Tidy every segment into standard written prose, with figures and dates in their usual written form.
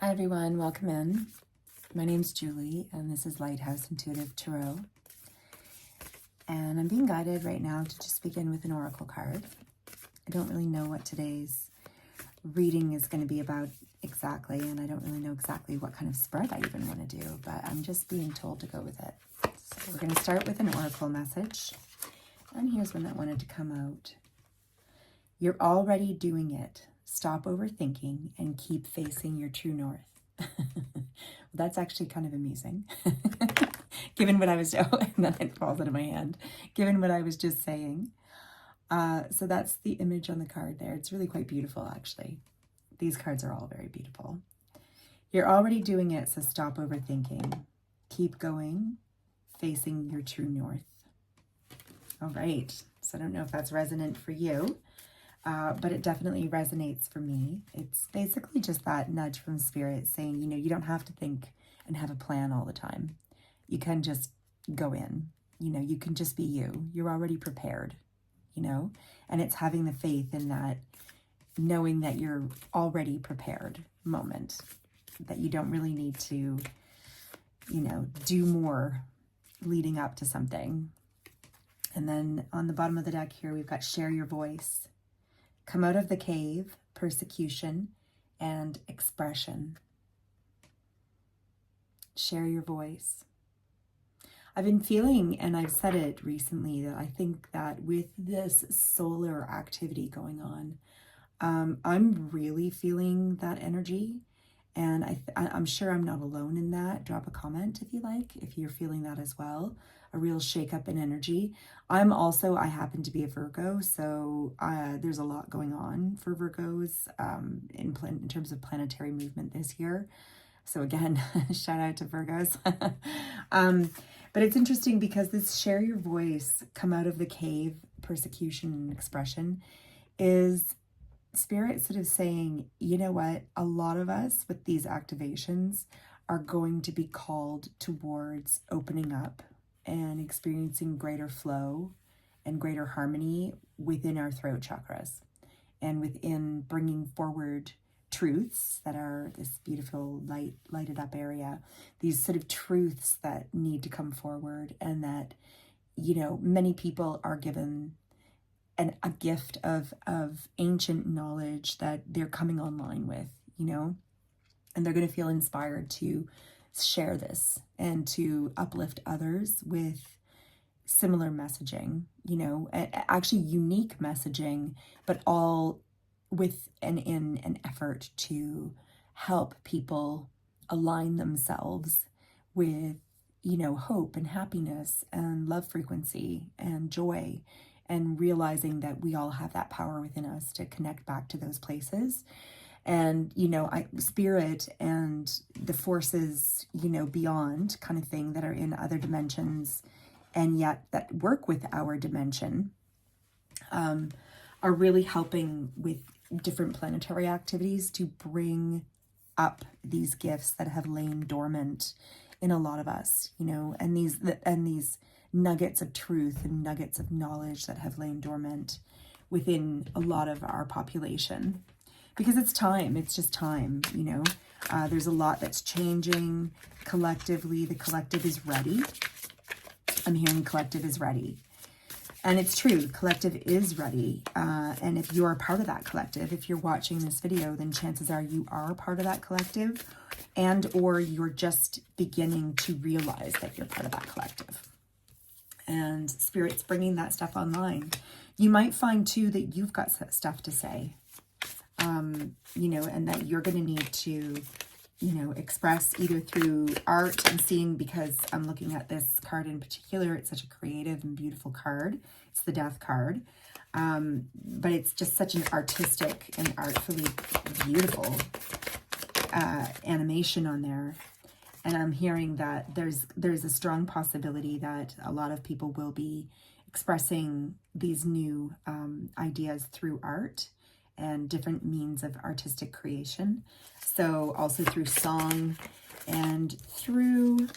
Hi everyone, welcome in. My name's Julie and this is Lighthouse Intuitive Tarot. And I'm being guided right now to just begin with an oracle card. I don't really know what today's reading is going to be about exactly, and I don't really know exactly what kind of spread I even want to do, but I'm just being told to go with it. So we're going to start with an oracle message. And here's one that wanted to come out. You're already doing it. Stop overthinking and keep facing your true north. That's actually kind of amusing. Given what I was doing, and then it falls out of my hand. Given what I was just saying. So that's the image on the card there. It's really quite beautiful, actually. These cards are all very beautiful. You're already doing it, so stop overthinking. Keep going, facing your true north. All right. So I don't know if that's resonant for you. But it definitely resonates for me. It's basically just that nudge from spirit saying, you don't have to think and have a plan all the time. You can just go in, you can just be you. You're already prepared, and it's having the faith in that, knowing that you're already prepared moment, that you don't really need to, do more leading up to something. And then on the bottom of the deck here, we've got share your voice. Come out of the cave, persecution, and expression. Share your voice. I've been feeling, and I've said it recently, that I think that with this solar activity going on, I'm really feeling that energy. And I'm sure I'm not alone in that. Drop a comment if you like, if you're feeling that as well. A real shakeup in energy. I happen to be a Virgo, so there's a lot going on for Virgos in terms of planetary movement this year. So again, shout out to Virgos. But it's interesting because this share your voice, come out of the cave, persecution and expression is Spirit sort of saying, you know what, a lot of us with these activations are going to be called towards opening up and experiencing greater flow and greater harmony within our throat chakras and within bringing forward truths that are this beautiful lighted up area, these sort of truths that need to come forward, and that, many people are given a gift of ancient knowledge that they're coming online with, and they're going to feel inspired to share this and to uplift others with similar messaging, actually unique messaging, but all with an effort to help people align themselves with, hope and happiness and love frequency and joy, and realizing that we all have that power within us to connect back to those places. And, spirit and the forces, beyond kind of thing that are in other dimensions and yet that work with our dimension are really helping with different planetary activities to bring up these gifts that have lain dormant in a lot of us, and these nuggets of truth and nuggets of knowledge that have lain dormant within a lot of our population. Because it's just time, there's a lot that's changing collectively. The collective is ready. I'm hearing collective is ready. And it's true, the collective is ready. And if you're a part of that collective, if you're watching this video, then chances are you are a part of that collective, and or you're just beginning to realize that you're part of that collective. And Spirit's bringing that stuff online. You might find too that you've got stuff to say, and that you're going to need to, express either through art and seeing, because I'm looking at this card in particular. It's such a creative and beautiful card. It's the Death card. But it's just such an artistic and artfully beautiful animation on there. And I'm hearing that there's a strong possibility that a lot of people will be expressing these new ideas through art and different means of artistic creation. So also through song and through,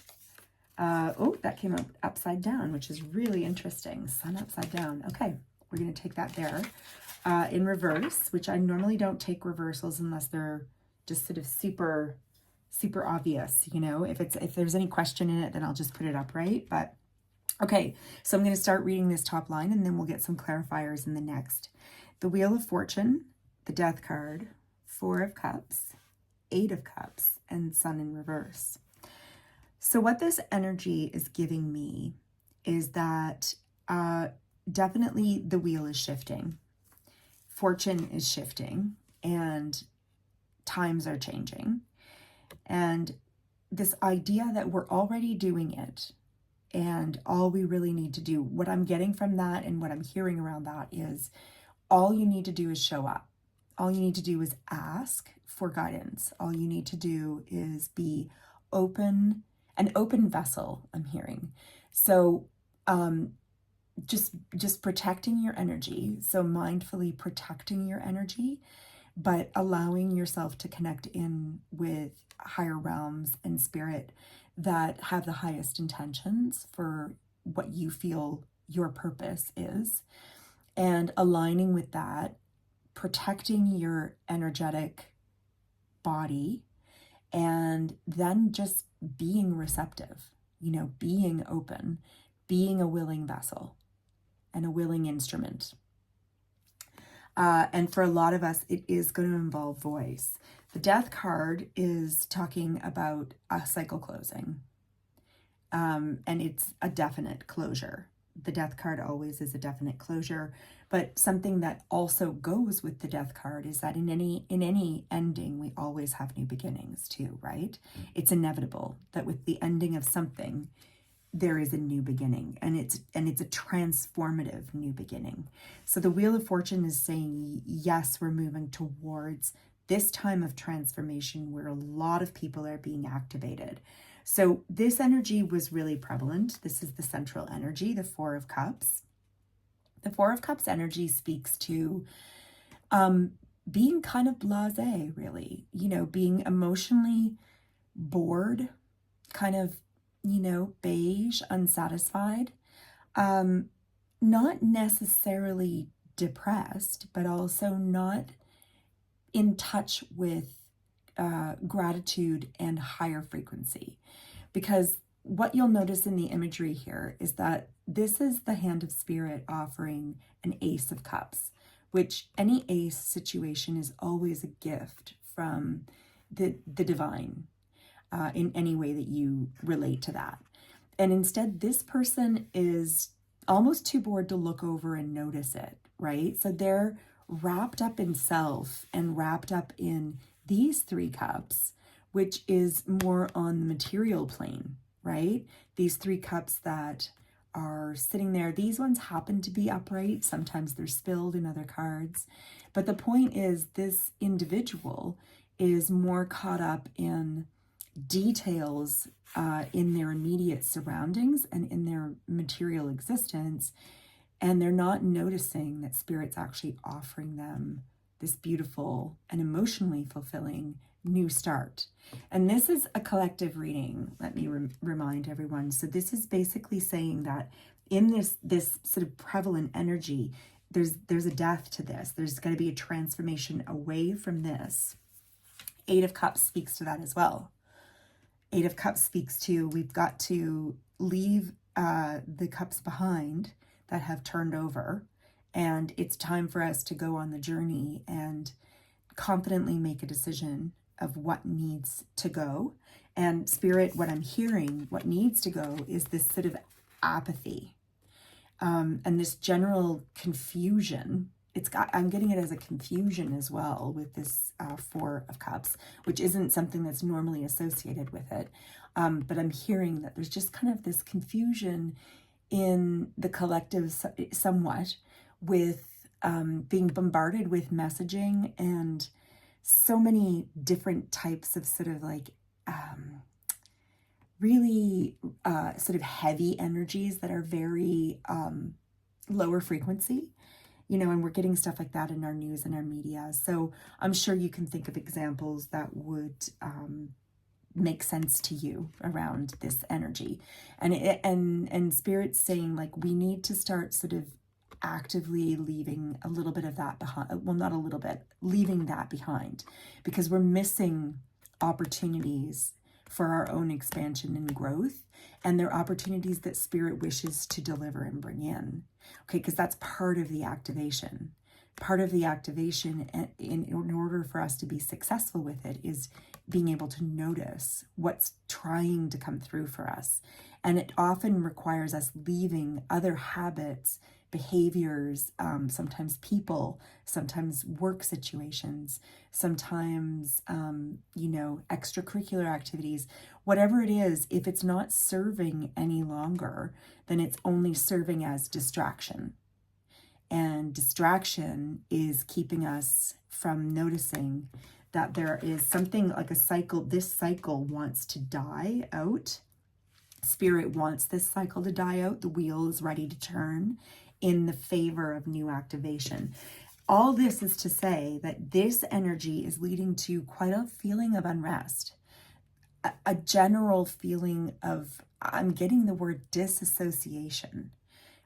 that came up upside down, which is really interesting. Sun upside down. Okay, we're going to take that there. In reverse, which I normally don't take reversals unless they're just sort of super super obvious, you know, if there's any question in it, then I'll just put it up, right? But okay, so I'm going to start reading this top line and then we'll get some clarifiers in the next. The Wheel of Fortune, the Death card, Four of Cups, Eight of Cups, and Sun in reverse. So what this energy is giving me is that definitely the wheel is shifting. Fortune is shifting and times are changing. And this idea that we're already doing it and all we really need to do, what I'm getting from that and what I'm hearing around that is all you need to do is show up. All you need to do is ask for guidance. All you need to do is be open, an open vessel, I'm hearing. So just protecting your energy. So mindfully protecting your energy, but allowing yourself to connect in with higher realms and spirit that have the highest intentions for what you feel your purpose is, and aligning with that, protecting your energetic body, and then just being receptive, you know, being open, being a willing vessel and a willing instrument. And for a lot of us, it is going to involve voice. The Death card is talking about a cycle closing, and it's a definite closure. The Death card always is a definite closure, but something that also goes with the Death card is that in any ending, we always have new beginnings too, right? It's inevitable that with the ending of something, there is a new beginning, and it's a transformative new beginning. So the Wheel of Fortune is saying, yes, we're moving towards this time of transformation where a lot of people are being activated. So this energy was really prevalent. This is the central energy, the Four of Cups. The Four of Cups energy speaks to being kind of blasé, really, you know, being emotionally bored, kind of, you know, beige, unsatisfied, not necessarily depressed, but also not in touch with gratitude and higher frequency. Because what you'll notice in the imagery here is that this is the hand of spirit offering an Ace of Cups, which any ace situation is always a gift from the divine. In any way that you relate to that. And instead, this person is almost too bored to look over and notice it, right? So they're wrapped up in self and wrapped up in these three cups, which is more on the material plane, right? These three cups that are sitting there. These ones happen to be upright. Sometimes they're spilled in other cards. But the point is, this individual is more caught up in details in their immediate surroundings and in their material existence, and they're not noticing that spirit's actually offering them this beautiful and emotionally fulfilling new start. And this is a collective reading, let me remind everyone. So this is basically saying that in this sort of prevalent energy, there's a death to this. There's going to be a transformation away from this. Eight of Cups speaks to that as well. Eight of Cups speaks to, we've got to leave the cups behind that have turned over, and it's time for us to go on the journey and confidently make a decision of what needs to go. And Spirit, what I'm hearing, what needs to go is this sort of apathy and this general confusion. I'm getting it as a confusion as well with this Four of Cups, which isn't something that's normally associated with it. But I'm hearing that there's just kind of this confusion in the collective somewhat with being bombarded with messaging and so many different types of sort of like really sort of heavy energies that are very lower frequency. You know, and we're getting stuff like that in our news and our media. So I'm sure you can think of examples that would make sense to you around this energy. And Spirit's saying, like, we need to start sort of actively leaving a little bit of that behind. Well, not a little bit, leaving that behind, because we're missing opportunities for our own expansion and growth, and they're opportunities that Spirit wishes to deliver and bring in. Okay, because that's part of the activation. Part of the activation in order for us to be successful with it is being able to notice what's trying to come through for us. And it often requires us leaving other habits, behaviors, sometimes people, sometimes work situations, sometimes, extracurricular activities, whatever it is. If it's not serving any longer, then it's only serving as distraction. And distraction is keeping us from noticing that there is something like a cycle. This cycle wants to die out. Spirit wants this cycle to die out. The wheel is ready to turn in the favor of new activation. All this is to say that this energy is leading to quite a feeling of unrest, a general feeling of, I'm getting the word disassociation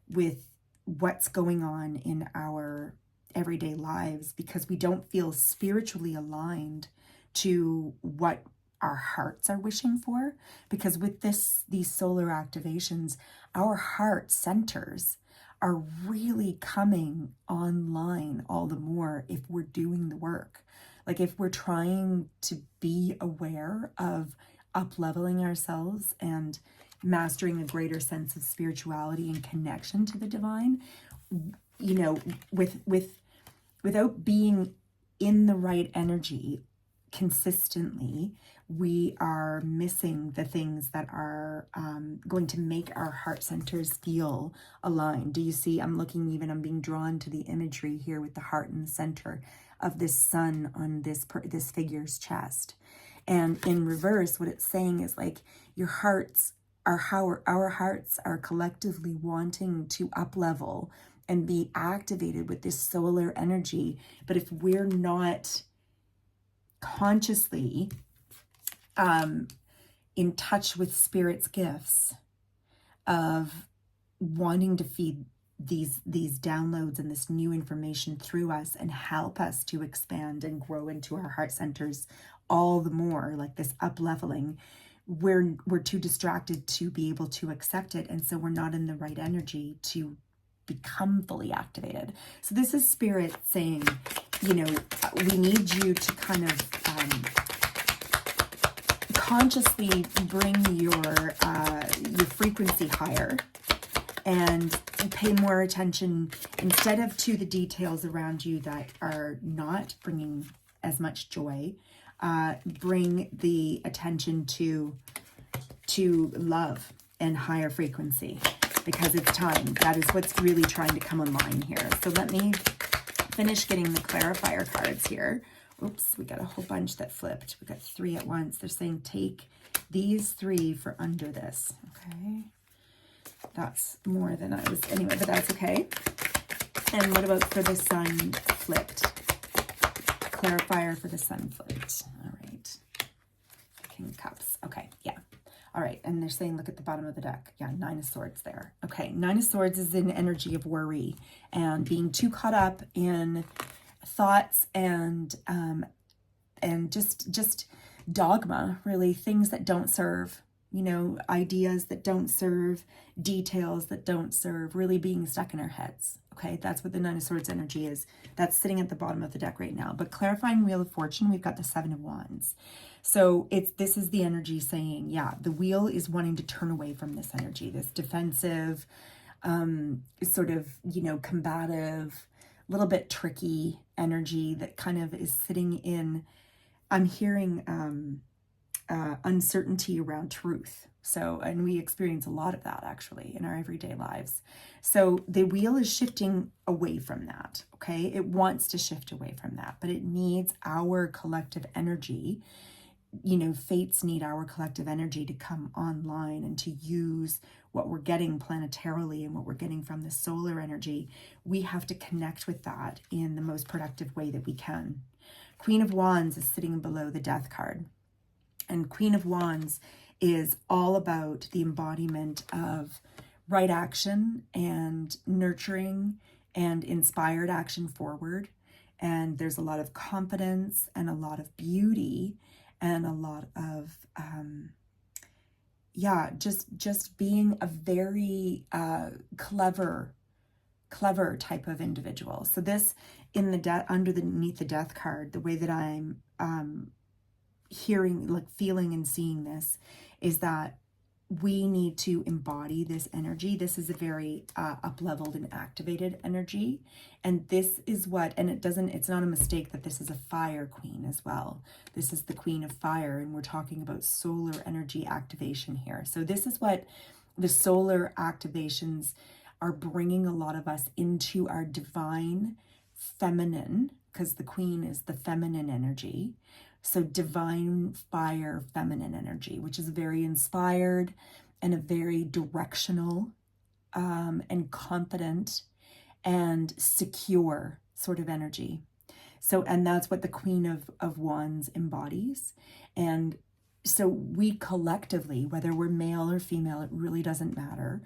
with what's going on in our everyday lives, because we don't feel spiritually aligned to what our hearts are wishing for. Because with these solar activations, our heart centers are really coming online all the more if we're doing the work. Like if we're trying to be aware of up-leveling ourselves and mastering a greater sense of spirituality and connection to the divine, without being in the right energy consistently, we are missing the things that are going to make our heart centers feel aligned. Do you see? I'm being drawn to the imagery here with the heart in the center of this sun on this figure's chest. And in reverse, what it's saying is like your hearts are how our hearts are collectively wanting to up level and be activated with this solar energy. But if we're not consciously in touch with Spirit's gifts of wanting to feed these downloads and this new information through us and help us to expand and grow into our heart centers all the more, like this up leveling, we're too distracted to be able to accept it. And so we're not in the right energy to become fully activated. So this is Spirit saying, we need you to kind of consciously bring your frequency higher and pay more attention, instead of to the details around you that are not bringing as much joy. Bring the attention to love and higher frequency, because it's time. That is what's really trying to come online here. So let me finish getting the clarifier cards here. Oops, we got a whole bunch that flipped. We got 3 at once. They're saying take these 3 for under this. Okay. That's more than I was anyway, but that's okay. And what about for the sun flipped? Clarifier for the sun flipped. All right. King of Cups. Okay, yeah. All right, and they're saying look at the bottom of the deck. Yeah, 9 of Swords there. Okay, 9 of Swords is an energy of worry and being too caught up in thoughts and just dogma, really, things that don't serve, ideas that don't serve, details that don't serve, really being stuck in our heads. Okay, that's what the 9 of Swords energy is. That's sitting at the bottom of the deck right now. But clarifying Wheel of Fortune, we've got the 7 of Wands. So this is the energy saying, yeah, the wheel is wanting to turn away from this energy, this defensive, sort of, combative, a little bit tricky energy that kind of is sitting in, I'm hearing uncertainty around truth. So, and we experience a lot of that actually in our everyday lives. So the wheel is shifting away from that, okay? It wants to shift away from that, but it needs our collective energy. Fates need our collective energy to come online and to use what we're getting planetarily and what we're getting from the solar energy. We have to connect with that in the most productive way that we can. Queen of Wands is sitting below the Death card. And Queen of Wands is all about the embodiment of right action and nurturing and inspired action forward. And there's a lot of confidence and a lot of beauty and a lot of, yeah, just being a very clever type of individual. So this in the underneath the death card, the way that I'm hearing, like feeling and seeing this, is that we need to embody this energy. This is a very up-leveled and activated energy. And this is what, and it's not a mistake that this is a fire queen as well. This is the queen of fire, and we're talking about solar energy activation here. So this is what the solar activations are bringing a lot of us into our divine feminine, because the queen is the feminine energy. So divine fire, feminine energy, which is very inspired and a very directional and confident and secure sort of energy. So, and that's what the Queen of Wands embodies. And so we collectively, whether we're male or female, it really doesn't matter.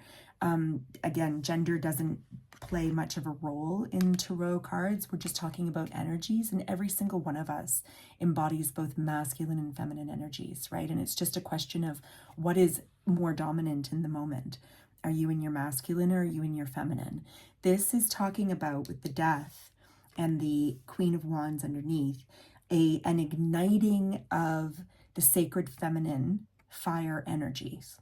Again, gender doesn't play much of a role in tarot cards. We're just talking about energies, and every single one of us embodies both masculine and feminine energies, right? And it's just a question of what is more dominant in the moment. Are you in your masculine or are you in your feminine? This is talking about, with the death and the Queen of Wands underneath, an igniting of the sacred feminine fire energies,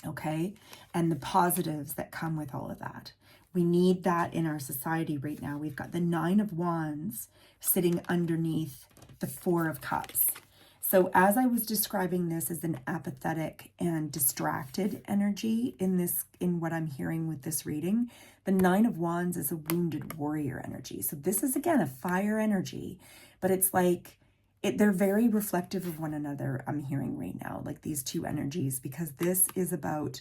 okay? And the positives that come with all of that. We need that in our society right now. We've got the Nine of Wands sitting underneath the Four of Cups. So as I was describing this as an apathetic and distracted energy in what I'm hearing with this reading, the Nine of Wands is a wounded warrior energy. So this is, again, a fire energy, but it's like, they're very reflective of one another, I'm hearing right now, like these two energies, because this is about,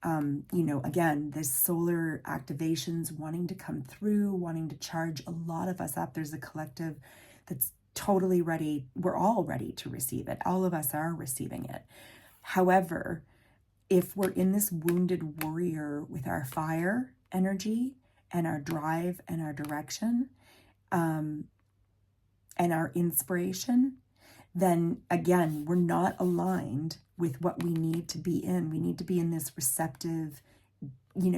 again, this solar activations wanting to come through, wanting to charge a lot of us up. There's a collective that's totally ready. We're all ready to receive it. All of us are receiving it. However, if we're in this wounded warrior with our fire energy and our drive and our direction, and our inspiration, then again, we're not aligned with what we need to be in. We need to be in this receptive,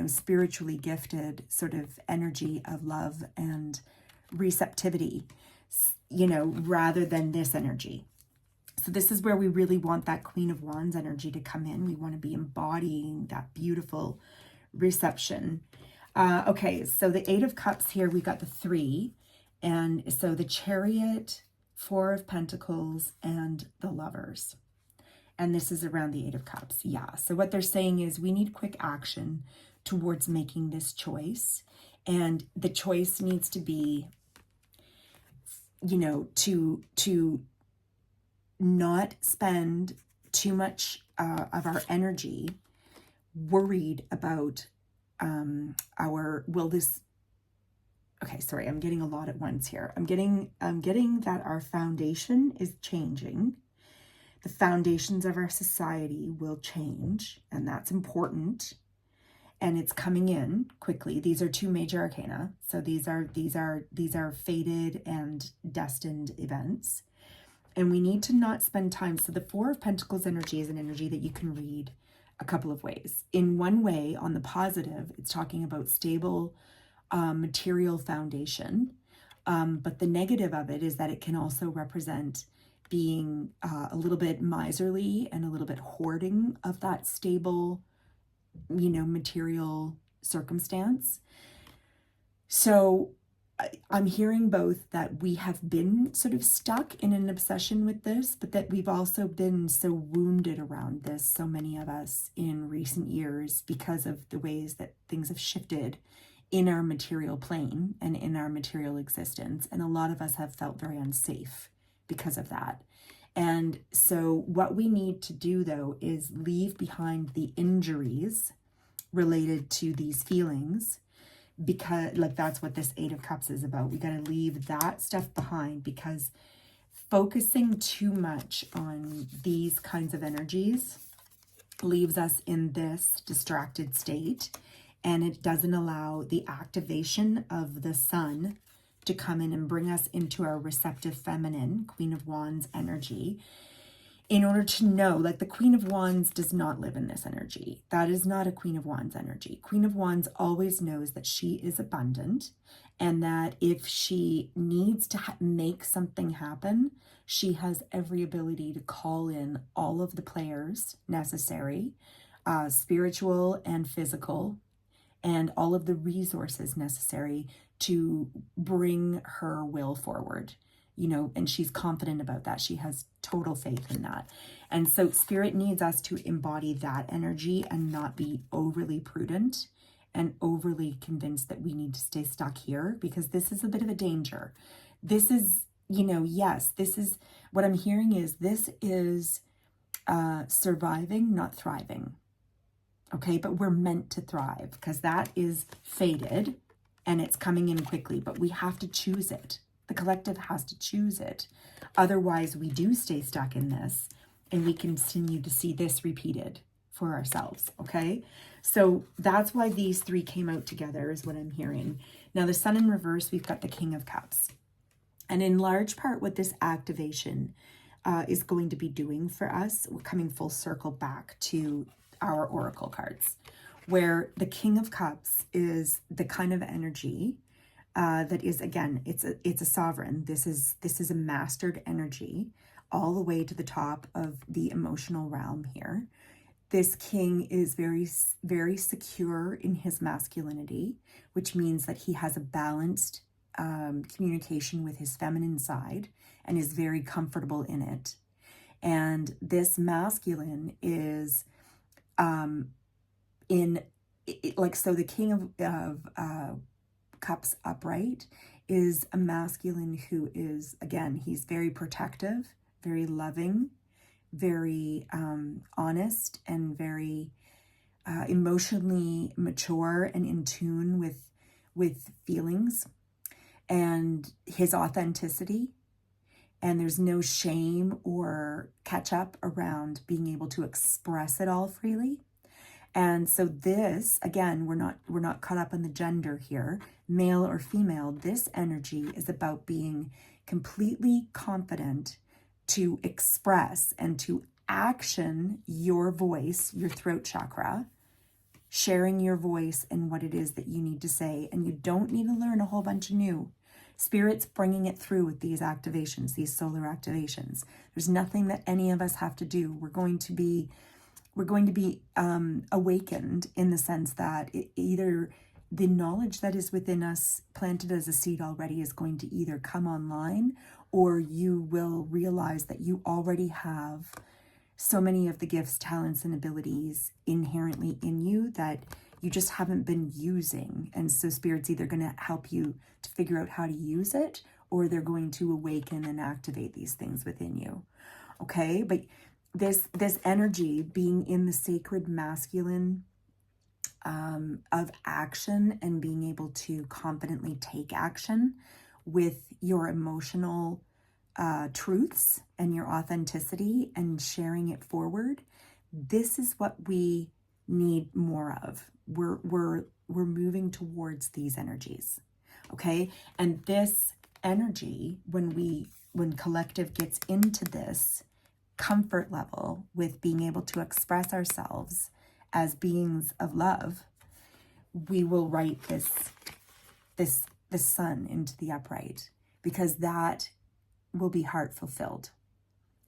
spiritually gifted sort of energy of love and receptivity, rather than this energy. So this is where we really want that Queen of Wands energy to come in. We want to be embodying that beautiful reception. Okay, so the Eight of Cups here, we got the 3. And so the Chariot, Four of Pentacles, and the Lovers. And this is around the Eight of Cups. Yeah. So what they're saying is we need quick action towards making this choice. And the choice needs to be, to not spend too much of our energy worried about okay, sorry, I'm getting a lot at once here. I'm getting that our foundation is changing. The foundations of our society will change, and that's important. And it's coming in quickly. These are 2 major arcana. So these are fated and destined events. And we need to not spend time. So the Four of Pentacles energy is an energy that you can read a couple of ways. In one way, on the positive, it's talking about stable material foundation. But the negative of it is that it can also represent being a little bit miserly and a little bit hoarding of that stable, material circumstance. So I'm hearing both that we have been sort of stuck in an obsession with this, but that we've also been so wounded around this, so many of us in recent years, because of the ways that things have shifted in our material plane and in our material existence. And a lot of us have felt very unsafe because of that. And so what we need to do, though, is leave behind the injuries related to these feelings, because that's what this Eight of Cups is about. We got to leave that stuff behind, because focusing too much on these kinds of energies leaves us in this distracted state, and it doesn't allow the activation of the sun to come in and bring us into our receptive feminine, Queen of Wands energy. in order to know, like the Queen of Wands does not live in this energy. That is not a Queen of Wands energy. Queen of Wands always knows that she is abundant, and that if she needs to make something happen, she has every ability to call in all of the players necessary, spiritual and physical, and all of the resources necessary to bring her will forward, you know, and she's confident about that. She has total faith in that. And so spirit needs us to embody that energy and not be overly prudent and overly convinced that we need to stay stuck here, because this is a bit of a danger. This is, you know, yes, this is what I'm hearing is this is surviving, not thriving. Okay, but we're meant to thrive, because that is fated and it's coming in quickly, but we have to choose it. The collective has to choose it. Otherwise, we do stay stuck in this and we continue to see this repeated for ourselves, okay? So that's why these three came out together is what I'm hearing. Now, the Sun in reverse, we've got the King of Cups. And in large part, what this activation is going to be doing for us, we're coming full circle back to our oracle cards, where the King of Cups is the kind of energy that is, again, it's a sovereign. This is a mastered energy all the way to the top of the emotional realm here. This king is very, very secure in his masculinity, which means that he has a balanced communication with his feminine side and is very comfortable in it. And this masculine is so the King of Cups upright is a masculine who is, again, he's very protective, very loving, very honest, and very emotionally mature and in tune with feelings and his authenticity. And there's no shame or catch up around being able to express it all freely. And so this, again, we're not caught up in the gender here, male or female. This energy is about being completely confident to express and to action your voice, your throat chakra, sharing your voice and what it is that you need to say. And you don't need to learn a whole bunch of new. Spirit's bringing it through with these activations, these solar activations. There's nothing that any of us have to do. We're going to be awakened in the sense that either the knowledge that is within us planted as a seed already is going to either come online, or you will realize that you already have so many of the gifts, talents, and abilities inherently in you that you just haven't been using. And so Spirit's either going to help you to figure out how to use it, or they're going to awaken and activate these things within you. Okay, but this energy being in the sacred masculine of action and being able to confidently take action with your emotional truths and your authenticity and sharing it forward, this is what we need more of. We're moving towards these energies, okay? And this energy, when collective gets into this comfort level with being able to express ourselves as beings of love, we will write this sun into the upright, because that will be heart fulfilled,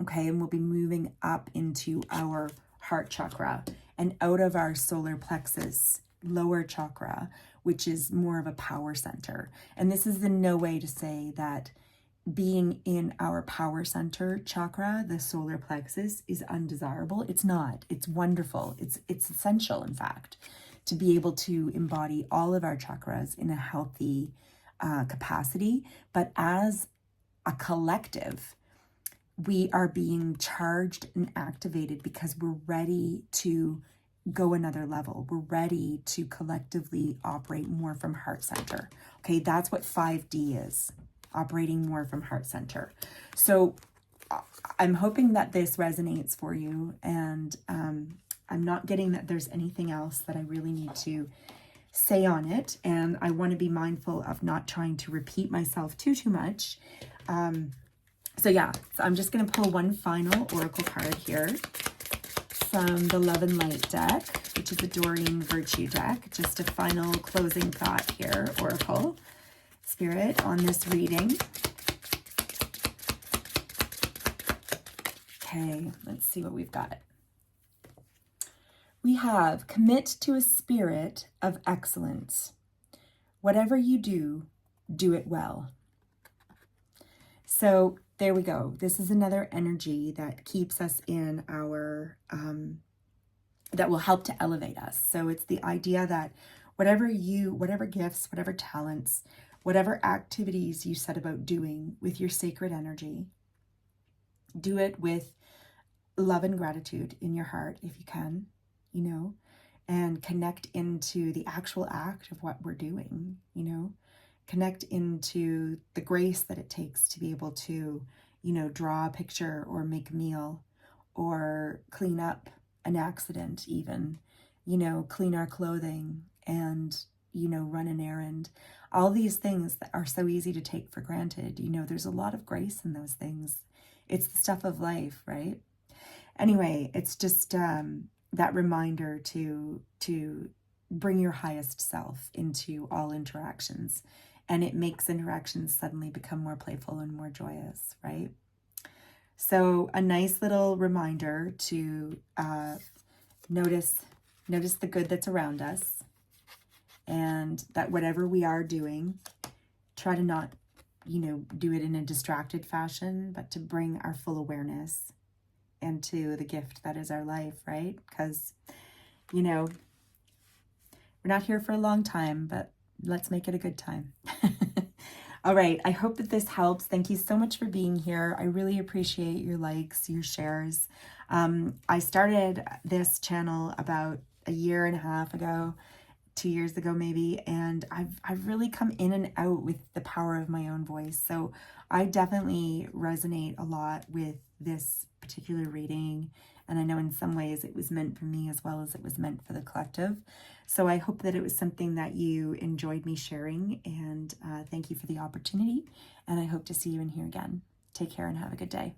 okay? And we'll be moving up into our heart chakra and out of our solar plexus, lower chakra, which is more of a power center. And this is in no way to say that being in our power center chakra, the solar plexus, is undesirable. It's not. It's wonderful. It's essential, in fact, to be able to embody all of our chakras in a healthy capacity. But as a collective, we are being charged and activated because we're ready to go another level. We're ready to collectively operate more from heart center. Okay, that's what 5D is. Operating more from heart center. So I'm hoping that this resonates for you, and I'm not getting that there's anything else that I really need to say on it, and I want to be mindful of not trying to repeat myself too much. So yeah, so I'm just going to pull one final oracle card here from the Love and Light deck, which is a Doreen Virtue deck. Just a final closing thought here, Oracle Spirit, on this reading. Okay, let's see what we've got. We have, commit to a spirit of excellence. Whatever you do, do it well. So there we go. This is another energy that keeps us in our, that will help to elevate us. So it's the idea that whatever gifts, whatever talents, whatever activities you set about doing with your sacred energy, do it with love and gratitude in your heart if you can, you know, and connect into the actual act of what we're doing, you know, connect into the grace that it takes to be able to, you know, draw a picture or make a meal or clean up an accident even, you know, clean our clothing and, you know, run an errand. All these things that are so easy to take for granted, you know, there's a lot of grace in those things. It's the stuff of life, right? Anyway, it's just that reminder to bring your highest self into all interactions, and it makes interactions suddenly become more playful and more joyous, right? So a nice little reminder to notice the good that's around us, and that whatever we are doing, try to not, you know, do it in a distracted fashion, but to bring our full awareness into the gift that is our life, right? Because, you know, we're not here for a long time, but let's make it a good time. All right, I hope that this helps. Thank you so much for being here. I really appreciate your likes, your shares. I started this channel about a year and a half ago, 2 years ago maybe, and I've really come in and out with the power of my own voice. So I definitely resonate a lot with this particular reading, and I know in some ways it was meant for me as well as it was meant for the collective. So I hope that it was something that you enjoyed me sharing, and thank you for the opportunity, and I hope to see you in here again. Take care and have a good day.